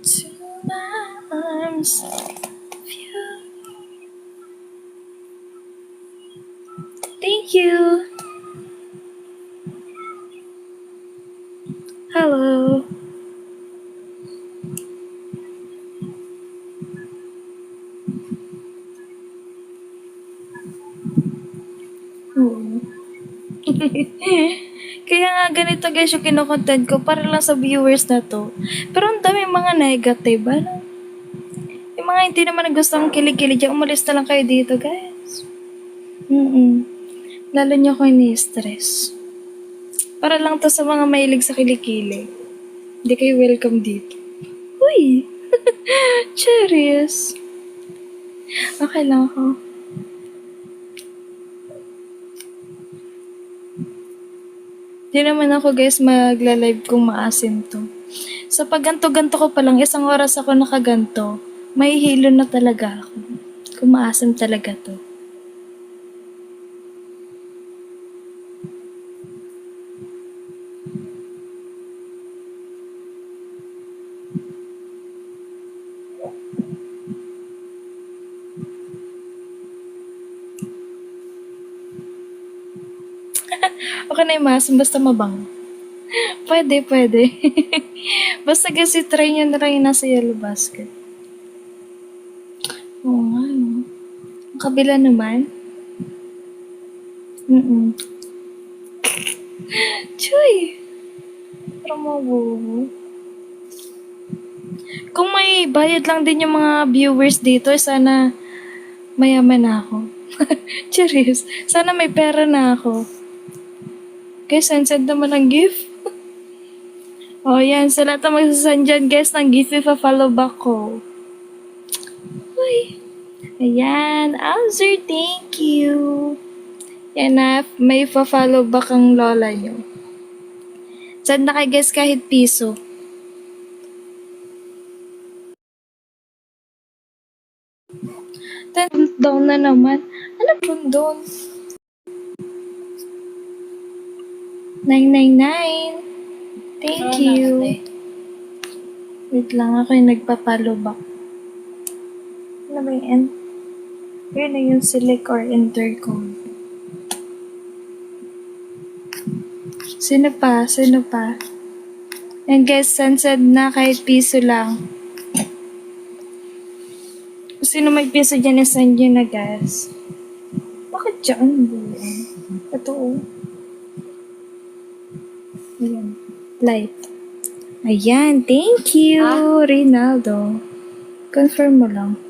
To my arms. Thank you. Hello. Oo. Kaya nga ganito guys yung kinokontent ko para lang sa viewers na to. Pero ang dami mga negative. Ano? Yung mga hindi naman gustong kilig-kilig, umalis na lang kayo dito guys. Lalo nyo ako ini-stress. Para lang to sa mga mahilig sa kilikili. Hindi kayo welcome dito. Uy! Cherries! Okay lang ako. Di naman ako guys magla-live kung maasim to. Sa pagganto-ganto ko pa lang, 1 oras ako nakaganto, may hilo na talaga ako. Kung maasim talaga to. Okay na yung maasim, basta mabang. Pwede, pwede. Basta kasi try nyo na lang yung nasa yellow basket. Oo nga, no? Ang kabila naman. Chuy! Parang mabubo. Kung may bayad lang din yung mga viewers dito, sana mayaman na ako. Cheers. Sana may pera na ako. Guys, send naman ng gift. Oh, yan. Sa lahat ng magsasend dyan, guys, ng gift, ipa-follow back ko. Uy. Ayan. Azur, thank you. Yan na, may ipa-follow back ang lola nyo. Send na kay guys kahit piso. Down na naman. Ano down? 999. Thank you. Wait lang, ako yung nagpa-follow back. Ano ba yun? Yun na yung select or enter code. Sino pa? Sino pa? And guys, send na kahit piso lang. Kung sino may piso dyan, send nyo na guys. Bakit dyan? Ito oh. Ayan. Light. Ayan, thank you, Rinaldo. Confirm mo lang.